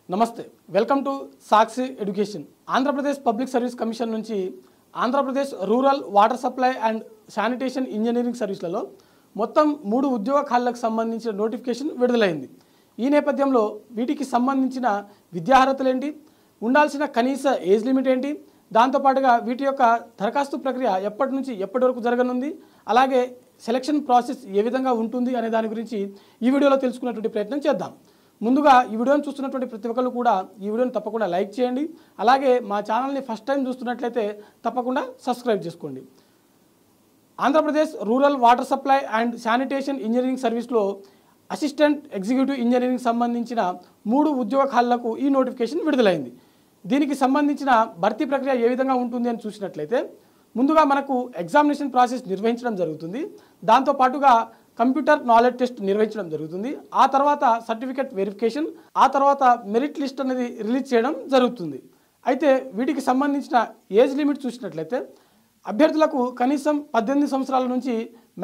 నమస్తే welcome to Sakshi education Andhra Pradesh public service commission నుంచి Andhra Pradesh rural water supply and sanitation engineering సర్వీస్లలో మొత్తం 3 ఉద్యోగ ఖాళీలకు సంబంధించిన నోటిఫికేషన్ విడుదలైంది। ఈ నేపథ్యంలో వీటికి సంబంధించిన విద్యార్హతలు ఏంటి, ఉండాల్సిన కనీస ఏజ్ లిమిట్ ఏంటి, దాంతో పాటుగా వీటి యొక్క దరఖాస్తు ప్రక్రియ ఎప్పటి నుంచి ఎప్పటి వరకు జరగనుంది, అలాగే సెలక్షన్ ప్రాసెస్ ఏ విధంగా ఉంటుంది అనే దాని గురించి ఈ వీడియోలో తెలుసుకునేటువంటి ప్రయత్నం చేద్దాం। ముందుగా ఈ వీడియోని చూస్తున్నటువంటి ప్రతి ఒక్కరు కూడా ఈ వీడియోని తప్పకుండా లైక్ చేయండి, అలాగే మా ఛానల్ని ఫస్ట్ టైం చూస్తున్నట్లయితే తప్పకుండా సబ్స్క్రైబ్ చేసుకోండి। Andhra Pradesh rural water supply and sanitation engineering సర్వీస్లో అసిస్టెంట్ ఎగ్జిక్యూటివ్ ఇంజనీరింగ్ సంబంధించిన 3 ఉద్యోగ ఖాళీలకు ఈ నోటిఫికేషన్ విడుదలైంది। దీనికి సంబంధించిన భర్తీ ప్రక్రియ ఏ విధంగా ఉంటుంది అని చూసినట్లయితే ముందుగా మనకు ఎగ్జామినేషన్ ప్రాసెస్ నిర్వహించడం జరుగుతుంది, దాంతో పాటుగా కంప్యూటర్ నాలెడ్జ్ టెస్ట్ నిర్వహించడం జరుగుతుంది, ఆ తర్వాత సర్టిఫికేట్ వెరిఫికేషన్, ఆ తర్వాత మెరిట్ లిస్ట్ అనేది రిలీజ్ చేయడం జరుగుతుంది। అయితే వీటికి సంబంధించిన ఏజ్ లిమిట్ చూసినట్లయితే అభ్యర్థులకు కనీసం 18 సంవత్సరాల నుంచి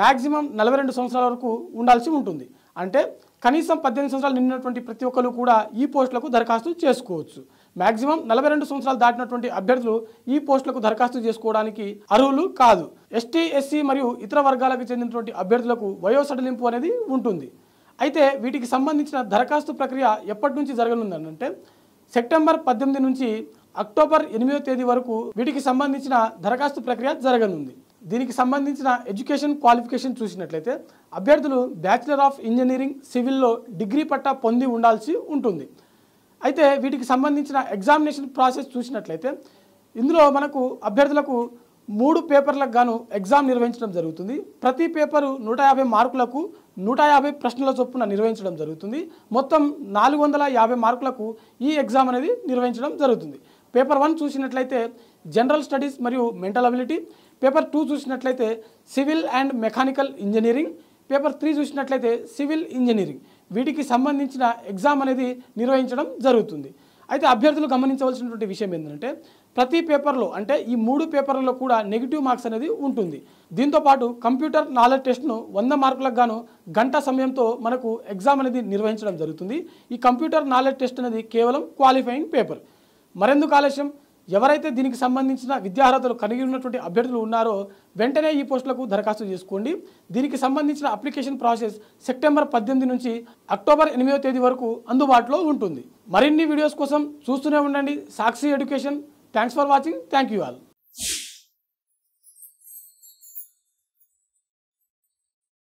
మ్యాక్సిమం 42 సంవత్సరాల వరకు ఉండాల్సి ఉంటుంది। అంటే కనీసం 18 సంవత్సరాలు నిండినటువంటి ప్రతి ఒక్కరు కూడా ఈ పోస్టులకు దరఖాస్తు చేసుకోవచ్చు। మ్యాక్సిమం 42 సంవత్సరాలు దాటినటువంటి అభ్యర్థులు ఈ పోస్టులకు దరఖాస్తు చేసుకోవడానికి అర్హులు కాదు। ఎస్టీ, ఎస్సీ మరియు ఇతర వర్గాలకు చెందినటువంటి అభ్యర్థులకు వయో సడలింపు అనేది ఉంటుంది। అయితే వీటికి సంబంధించిన దరఖాస్తు ప్రక్రియ ఎప్పటి నుంచి జరగనుందంటే సెప్టెంబర్ 18 నుంచి అక్టోబర్ 8వ తేదీ వరకు వీటికి సంబంధించిన దరఖాస్తు ప్రక్రియ జరగనుంది। దీనికి సంబంధించిన ఎడ్యుకేషన్ క్వాలిఫికేషన్ చూసినట్లయితే అభ్యర్థులు బ్యాచిలర్ ఆఫ్ ఇంజనీరింగ్ సివిల్లో డిగ్రీ పట్టా పొంది ఉండాల్సి ఉంటుంది। అయితే వీటికి సంబంధించిన ఎగ్జామినేషన్ ప్రాసెస్ చూసినట్లయితే ఇందులో మనకు అభ్యర్థులకు 3 పేపర్లకు గాను ఎగ్జామ్ నిర్వహించడం జరుగుతుంది। ప్రతి పేపరు 150 మార్కులకు 150 ప్రశ్నల చొప్పున నిర్వహించడం జరుగుతుంది। మొత్తం 450 మార్కులకు ఈ ఎగ్జామ్ అనేది నిర్వహించడం జరుగుతుంది। పేపర్ 1 చూసినట్లయితే జనరల్ స్టడీస్ మరియు మెంటల్ అబిలిటీ, పేపర్ 2 చూసినట్లయితే civil and mechanical engineering, paper 3 చూసినట్లయితే సివిల్ ఇంజనీరింగ్, వీటికి సంబంధించిన ఎగ్జామ్ అనేది నిర్వహించడం జరుగుతుంది। అయితే అభ్యర్థులు గమనించవలసినటువంటి విషయం ఏంటంటే ప్రతి పేపర్లో అంటే ఈ 3 పేపర్లలో కూడా నెగిటివ్ మార్క్స్ అనేది ఉంటుంది। దీంతోపాటు కంప్యూటర్ నాలెడ్జ్ టెస్ట్ను 100 మార్కులకు గాను గంట సమయంతో మనకు ఎగ్జామ్ అనేది నిర్వహించడం జరుగుతుంది। ఈ కంప్యూటర్ నాలెడ్జ్ టెస్ట్ అనేది కేవలం క్వాలిఫైయింగ్ పేపర్। మరెందుకు ఆలస్యం, ఎవరైతే దీనికి సంబంధించిన విద్యార్హతలు కలిగి ఉన్నటువంటి అభ్యర్థులు ఉన్నారో వెంటనే ఈ పోస్టులకు దరఖాస్తు చేసుకోండి। దీనికి సంబంధించిన అప్లికేషన్ ప్రాసెస్ సెప్టెంబర్ 18 నుంచి అక్టోబర్ 8వ తేదీ వరకు అందుబాటులో ఉంటుంది। మరిన్ని వీడియోస్ కోసం చూస్తూనే ఉండండి Sakshi education. Thanks for watching, thank you all.